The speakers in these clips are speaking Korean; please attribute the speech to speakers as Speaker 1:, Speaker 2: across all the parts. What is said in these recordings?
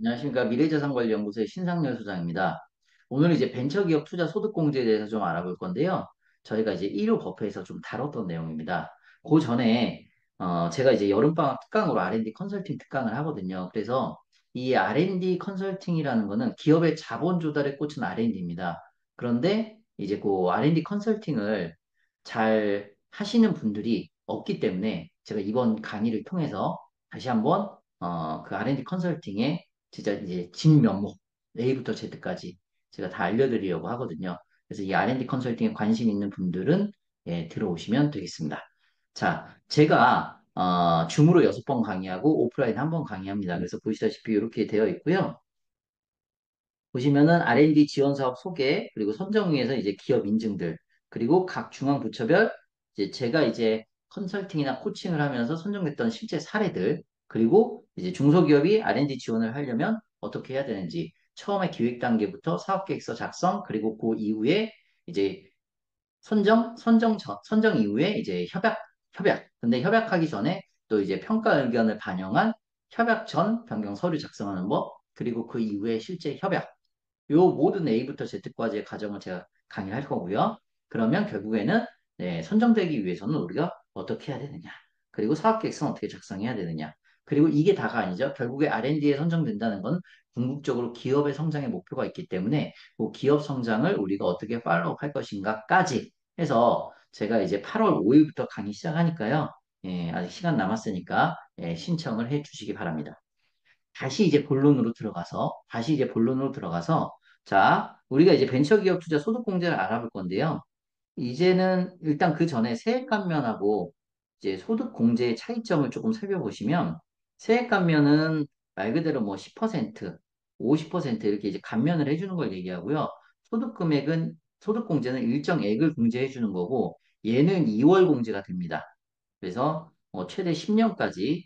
Speaker 1: 안녕하십니까. 미래자산관리연구소의 신상열 소장입니다. 오늘 이제 벤처기업 투자 소득공제에 대해서 좀 알아볼 건데요. 저희가 이제 1호 버프에서 좀 다뤘던 내용입니다. 그 전에, 제가 이제 여름방학 특강으로 R&D 컨설팅 특강을 하거든요. 그래서 이 R&D 컨설팅이라는 거는 기업의 자본 조달에 꽂힌 R&D입니다. 그런데 이제 그 R&D 컨설팅을 잘 하시는 분들이 없기 때문에 제가 이번 강의를 통해서 다시 한번 그 R&D 컨설팅의 진짜 이제 진면목 A부터 Z까지 제가 다 알려드리려고 하거든요. 그래서 이 R&D 컨설팅에 관심 있는 분들은 예, 들어오시면 되겠습니다. 자, 제가 줌으로 6번 강의하고 오프라인 1번 강의합니다. 그래서 보시다시피 이렇게 되어 있고요. 보시면은 R&D 지원 사업 소개, 그리고 선정위에서 이제 기업 인증들, 그리고 각 중앙부처별 이제 제가 이제 컨설팅이나 코칭을 하면서 선정됐던 실제 사례들, 그리고 이제 중소기업이 R&D 지원을 하려면 어떻게 해야 되는지, 처음에 기획 단계부터 사업계획서 작성, 그리고 그 이후에 이제 선정 이후에 이제 협약. 근데 협약하기 전에 또 이제 평가 의견을 반영한 협약 전 변경 서류 작성하는 법, 그리고 그 이후에 실제 협약. 요 모든 A부터 Z까지의 과정을 제가 강의를 할 거고요. 그러면 결국에는 네, 선정되기 위해서는 우리가 어떻게 해야 되느냐. 그리고 사업계획서는 어떻게 작성해야 되느냐. 그리고 이게 다가 아니죠. 결국에 R&D에 선정된다는 건 궁극적으로 기업의 성장의 목표가 있기 때문에 그 기업 성장을 우리가 어떻게 팔로우 할 것인가까지 해서 제가 이제 8월 5일부터 강의 시작하니까요. 예, 아직 시간 남았으니까 예, 신청을 해 주시기 바랍니다. 다시 이제 본론으로 들어가서, 자, 우리가 이제 벤처기업 투자 소득공제를 알아볼 건데요. 이제는 일단 그 전에 세액 감면하고 이제 소득공제의 차이점을 조금 살펴보시면, 세액 감면은 말 그대로 뭐 10%, 50% 이렇게 이제 감면을 해주는 걸 얘기하고요. 소득공제는 일정액을 공제해 주는 거고, 얘는 2월 공제가 됩니다. 그래서 최대 10년까지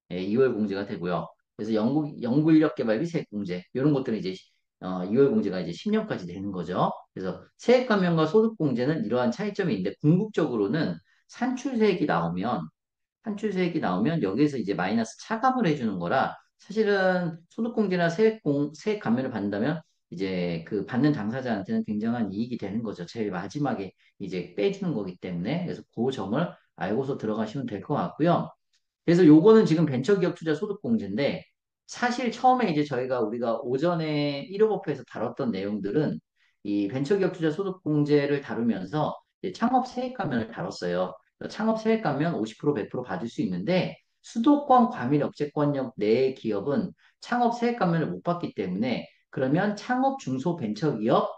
Speaker 1: 2월 공제가 되고요. 그래서 영구인력 개발비 세액 공제 이런 것들은 이제 2월 공제가 이제 10년까지 되는 거죠. 그래서 세액 감면과 소득 공제는 이러한 차이점이 있는데 궁극적으로는 산출세액이 나오면 산출세액이 나오면 여기에서 이제 마이너스 차감을 해주는 거라 사실은 소득공제나 세액 감면을 받는다면 이제 그 받는 당사자한테는 굉장한 이익이 되는 거죠. 제일 마지막에 이제 빼주는 거기 때문에 그래서 그 점을 알고서 들어가시면 될 것 같고요. 그래서 요거는 지금 벤처기업 투자 소득공제인데 사실 처음에 이제 우리가 오전에 1호버프에서 다뤘던 내용들은 이 벤처기업 투자 소득공제를 다루면서 이제 창업 세액감면을 다뤘어요. 창업 세액감면 50% 100% 받을 수 있는데 수도권 과밀 억제권역 내의 기업은 창업 세액감면을 못 받기 때문에 그러면 창업 중소벤처기업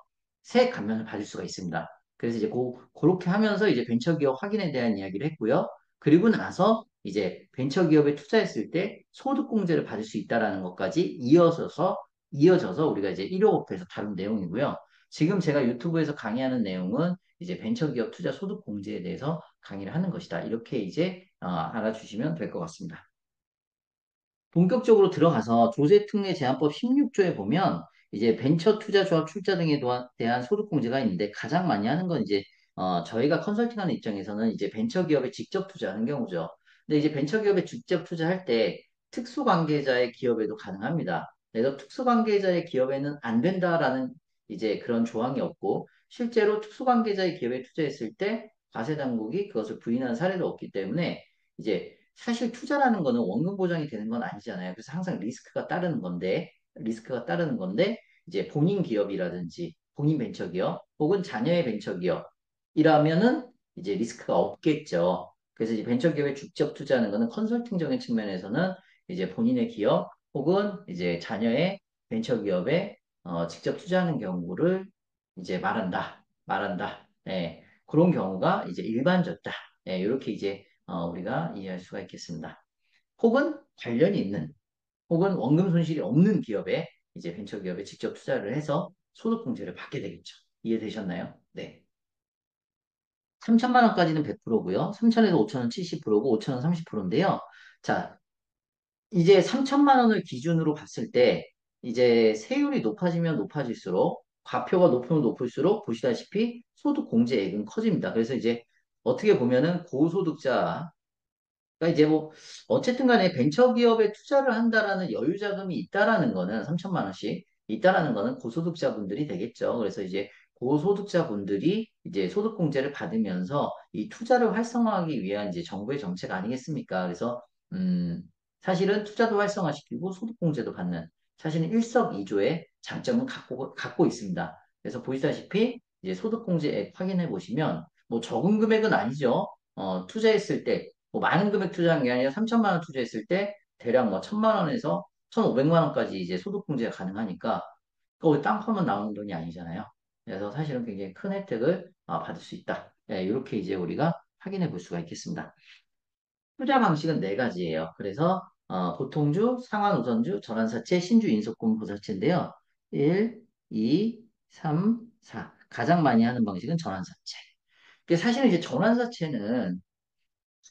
Speaker 1: 세액감면을 받을 수가 있습니다. 그래서 이제 그렇게 하면서 이제 벤처기업 확인에 대한 이야기를 했고요. 그리고 나서 이제 벤처기업에 투자했을 때 소득공제를 받을 수 있다라는 것까지 이어져서 우리가 이제 1호업에서 다룬 내용이고요. 지금 제가 유튜브에서 강의하는 내용은 이제 벤처기업 투자 소득공제에 대해서 강의를 하는 것이다. 이렇게 이제 알아주시면 될 것 같습니다. 본격적으로 들어가서 조세특례 제한법 16조에 보면 이제 벤처 투자 조합 출자 등에 대한 소득공제가 있는데 가장 많이 하는 건 이제 저희가 컨설팅하는 입장에서는 이제 벤처 기업에 직접 투자하는 경우죠. 근데 이제 벤처 기업에 직접 투자할 때 특수관계자의 기업에도 가능합니다. 그래서 특수관계자의 기업에는 안 된다라는 이제 그런 조항이 없고 실제로 특수관계자의 기업에 투자했을 때 과세당국이 그것을 부인한 사례도 없기 때문에 이제 사실 투자라는 거는 원금 보장이 되는 건 아니잖아요. 그래서 항상 리스크가 따르는 건데, 이제 본인 기업이라든지 본인 벤처기업 혹은 자녀의 벤처기업이라면은 이제 리스크가 없겠죠. 그래서 이제 벤처기업에 직접 투자하는 거는 컨설팅적인 측면에서는 이제 본인의 기업 혹은 이제 자녀의 벤처기업에 직접 투자하는 경우를 이제 말한다. 예, 그런 경우가 이제 일반적이다. 예, 이렇게 이제 우리가 이해할 수가 있겠습니다. 혹은 관련이 있는, 혹은 원금 손실이 없는 기업에 이제 벤처기업에 직접 투자를 해서 소득공제를 받게 되겠죠. 이해되셨나요? 네. 3천만 원까지는 100%고요. 3천에서 5천은 70%고 5천은 30%인데요. 자, 이제 3천만 원을 기준으로 봤을 때 이제 세율이 높아지면 높아질수록 과표가 높으면 높을수록 보시다시피 소득 공제액은 커집니다. 그래서 이제 어떻게 보면은 고소득자 그러니까 이제 뭐 어쨌든 간에 벤처기업에 투자를 한다라는 여유 자금이 있다라는 거는 3천만 원씩 있다라는 거는 고소득자분들이 되겠죠. 그래서 이제 고소득자분들이 이제 소득공제를 받으면서 이 투자를 활성화하기 위한 이제 정부의 정책 아니겠습니까? 그래서 음 사실은 투자도 활성화시키고 소득공제도 받는 사실은 일석이조의 장점은 갖고 있습니다. 그래서 보시다시피 이제 소득공제액 확인해 보시면 뭐 적은 금액은 아니죠. 투자했을 때 뭐 많은 금액 투자한 게 아니라 3천만 원 투자했을 때 대략 뭐 1천만 원에서 1,500만 원까지 이제 소득공제가 가능하니까 그거 땅 파면 나오는 돈이 아니잖아요. 그래서 사실은 굉장히 큰 혜택을 받을 수 있다. 예, 이렇게 이제 우리가 확인해 볼 수가 있겠습니다. 투자 방식은 네 가지예요. 그래서 보통주, 상환우선주, 전환사채, 신주 인수권 보사채인데요. 1, 2, 3, 4. 가장 많이 하는 방식은 전환사채. 사실은 이제 전환사채는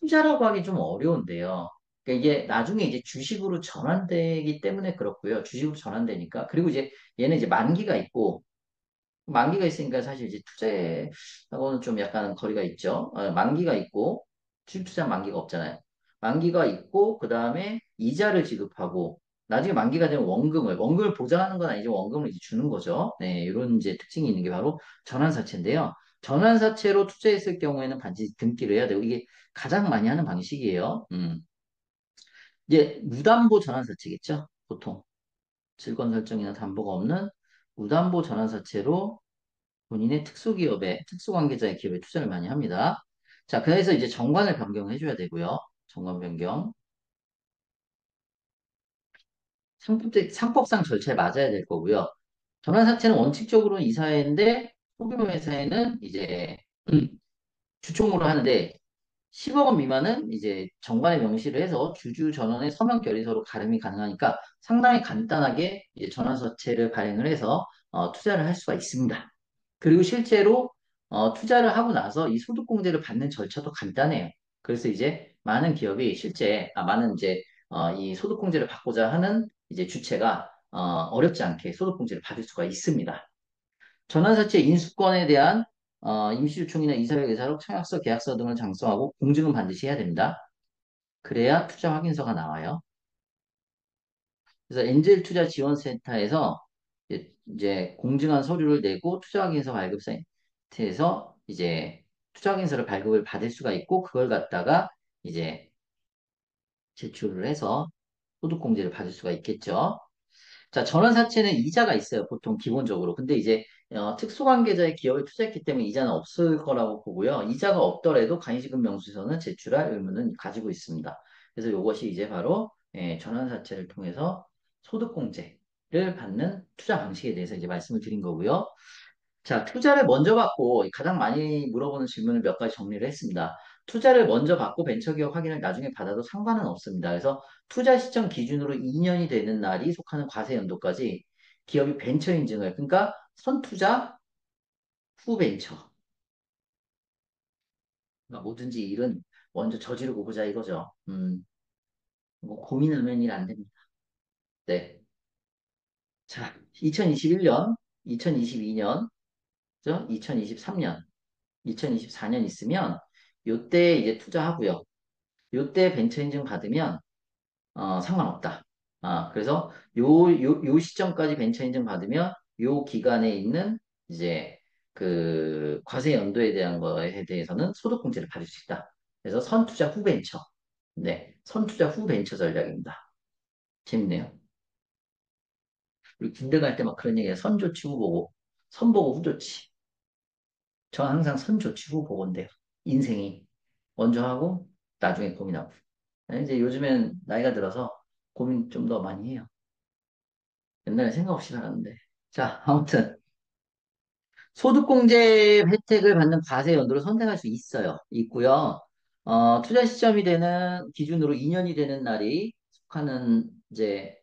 Speaker 1: 투자라고 하기 좀 어려운데요. 그러니까 이게 나중에 이제 주식으로 전환되기 때문에 그렇고요. 주식으로 전환되니까. 그리고 이제 얘는 이제 만기가 있고, 만기가 있으니까 사실 이제 투자하고는 좀 약간 거리가 있죠. 만기가 있고, 주식 투자 만기가 없잖아요. 만기가 있고, 그 다음에 이자를 지급하고, 나중에 만기가 되면 원금을 보장하는 건 아니죠. 원금을 이제 주는 거죠. 네, 이런 이제 특징이 있는 게 바로 전환사채인데요. 전환사채로 투자했을 경우에는 반드시 등기를 해야 되고, 이게 가장 많이 하는 방식이에요. 이제 무담보 전환사채겠죠. 보통 질권 설정이나 담보가 없는 무담보 전환사채로 본인의 특수기업에, 특수관계자의 기업에 투자를 많이 합니다. 자, 그래서 이제 정관을 변경해 줘야 되고요. 정관 변경. 상법상 절차에 맞아야 될 거고요. 전환사채는 원칙적으로는 이사회인데 소규모 회사에는 이제 주총으로 하는데 10억 원 미만은 이제 정관에 명시를 해서 주주 전원의 서명 결의서로 가름이 가능하니까 상당히 간단하게 이제 전환사채를 발행을 해서 투자를 할 수가 있습니다. 그리고 실제로 투자를 하고 나서 이 소득공제를 받는 절차도 간단해요. 그래서 이제 많은 기업이 많은 이제 이 소득공제를 받고자 하는 이제 주체가 어렵지 않게 소득공제를 받을 수가 있습니다. 전환사채 인수권에 대한 임시주총이나 이사회 의사록 청약서, 계약서 등을 작성하고 공증은 반드시 해야 됩니다. 그래야 투자 확인서가 나와요. 그래서 엔젤 투자 지원센터에서 이제 공증한 서류를 내고 투자 확인서 발급 사이트에서 이제 투자 확인서를 발급을 받을 수가 있고 그걸 갖다가 이제 제출을 해서 소득공제를 받을 수가 있겠죠. 자, 전환사채는 이자가 있어요. 보통 기본적으로. 근데 이제 특수관계자의 기업에 투자했기 때문에 이자는 없을 거라고 보고요. 이자가 없더라도 간이지급 명세서는 제출할 의무는 가지고 있습니다. 그래서 이것이 이제 바로 전환사채를 통해서 소득공제를 받는 투자 방식에 대해서 이제 말씀을 드린 거고요. 자, 투자를 먼저 받고 가장 많이 물어보는 질문을 몇 가지 정리를 했습니다. 투자를 먼저 받고 벤처기업 확인을 나중에 받아도 상관은 없습니다. 그래서 투자 시점 기준으로 2년이 되는 날이 속하는 과세 연도까지 기업이 벤처 인증을, 그러니까 선투자 후 벤처. 그러니까 뭐든지 일은 먼저 저지르고 보자 이거죠. 뭐 고민하면 일 안 됩니다. 네. 자, 2021년, 2022년, 2023년, 2024년 있으면 요때 이제 투자하고요. 요때 벤처 인증 받으면 상관없다. 그래서 요 시점까지 벤처 인증 받으면 요 기간에 있는 이제 그 과세 연도에 대한 거에 대해서는 소득 공제를 받을 수 있다. 그래서 선투자 후 벤처. 네, 선투자 후 벤처 전략입니다. 재밌네요. 우리 군대 갈 때 막 그런 얘기해요. 선 좋지 후 보고. 선 보고 후 좋지. 저 항상 선 좋지 후 보고인데요. 인생이 먼저 하고 나중에 고민하고. 이제 요즘엔 나이가 들어서 고민 좀 더 많이 해요. 옛날에 생각 없이 살았는데. 자, 아무튼 소득공제 혜택을 받는 과세 연도를 선택할 수 있고요. 투자 시점이 되는 기준으로 2년이 되는 날이 속하는 이제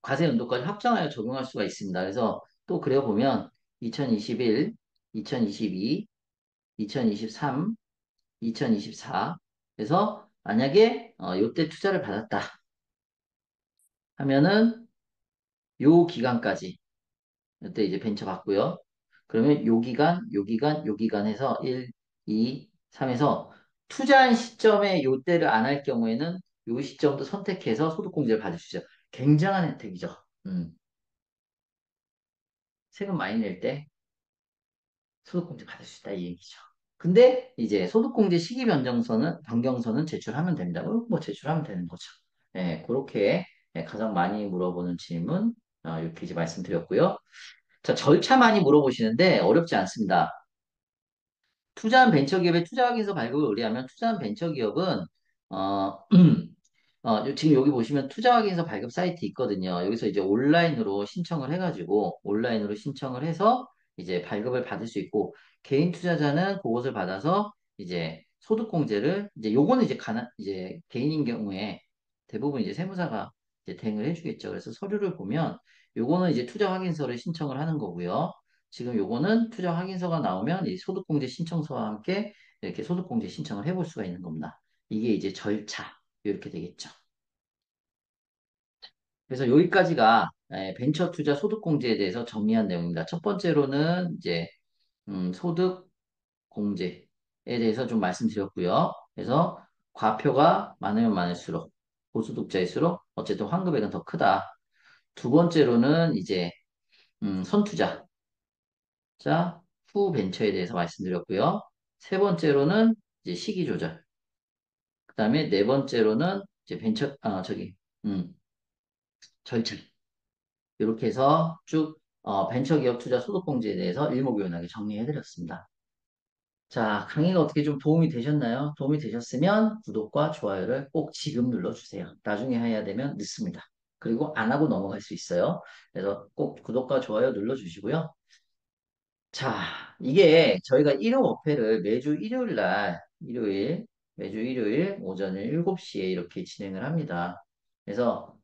Speaker 1: 과세 연도까지 확정하여 적용할 수가 있습니다. 그래서 또 그려 보면 2021, 2022, 2023, 2024 그래서 만약에 요때 투자를 받았다 하면은 요 기간까지 이때 이제 벤처 받고요. 그러면 요 기간, 요 기간, 요 기간 해서 1, 2, 3에서 투자한 시점에 요때를 안 할 경우에는 요 시점도 선택해서 소득공제를 받을 수 있죠. 굉장한 혜택이죠. 음, 세금 많이 낼 때 소득공제 받을 수 있다 이 얘기죠. 근데 이제 소득공제 시기 변경서는 제출하면 됩니다. 뭐 제출하면 되는 거죠. 예, 그렇게 가장 많이 물어보는 질문 이렇게 이제 말씀드렸고요. 자, 절차 많이 물어보시는데 어렵지 않습니다. 투자한 벤처기업에 투자확인서 발급을 의뢰하면 투자한 벤처기업은 어, 지금 여기 보시면 투자확인서 발급 사이트 있거든요. 여기서 이제 온라인으로 신청을 해가지고 온라인으로 신청을 해서 이제 발급을 받을 수 있고 개인 투자자는 그것을 받아서 이제 소득공제를 이제 요거는 이제 개인인 경우에 대부분 이제 세무사가 이제 대응을 해주겠죠. 그래서 서류를 보면 요거는 이제 투자확인서를 신청을 하는 거고요. 지금 요거는 투자확인서가 나오면 이 소득공제 신청서와 함께 이렇게 소득공제 신청을 해볼 수가 있는 겁니다. 이게 이제 절차 이렇게 되겠죠. 그래서 여기까지가 벤처 투자 소득공제에 대해서 정리한 내용입니다. 첫 번째로는 이제 소득 공제에 대해서 좀 말씀드렸고요. 그래서 과표가 많으면 많을수록 고소득자일수록 어쨌든 환급액은 더 크다. 두 번째로는 이제 선투자 자 후 벤처에 대해서 말씀드렸고요. 세 번째로는 이제 시기 조절. 그다음에 네 번째로는 이제 음, 절차. 이렇게 해서 쭉 벤처기업 투자 소득공제에 대해서 일목요연하게 정리해드렸습니다. 자, 강의가 어떻게 좀 도움이 되셨나요? 도움이 되셨으면 구독과 좋아요를 꼭 지금 눌러주세요. 나중에 해야 되면 늦습니다. 그리고 안 하고 넘어갈 수 있어요. 그래서 꼭 구독과 좋아요 눌러주시고요. 자, 이게 저희가 1호 어패를 매주 일요일 오전 7시에 이렇게 진행을 합니다. 그래서,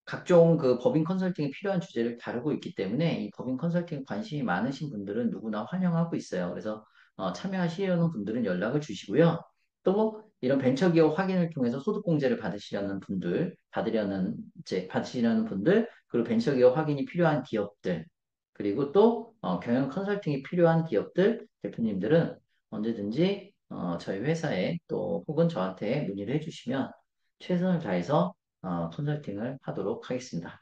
Speaker 1: 각종 그 법인 컨설팅에 필요한 주제를 다루고 있기 때문에 이 법인 컨설팅 관심이 많으신 분들은 누구나 환영하고 있어요. 그래서 참여하시려는 분들은 연락을 주시고요. 또 이런 벤처기업 확인을 통해서 소득공제를 받으시려는 분들, 그리고 벤처기업 확인이 필요한 기업들, 그리고 또 경영 컨설팅이 필요한 기업들, 대표님들은 언제든지 저희 회사에 또 혹은 저한테 문의를 해주시면 최선을 다해서 컨설팅을 하도록 하겠습니다.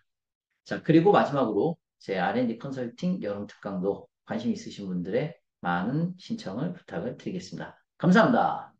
Speaker 1: 자, 그리고 마지막으로 제 R&D 컨설팅 여름 특강도 관심 있으신 분들의 많은 신청을 부탁을 드리겠습니다. 감사합니다.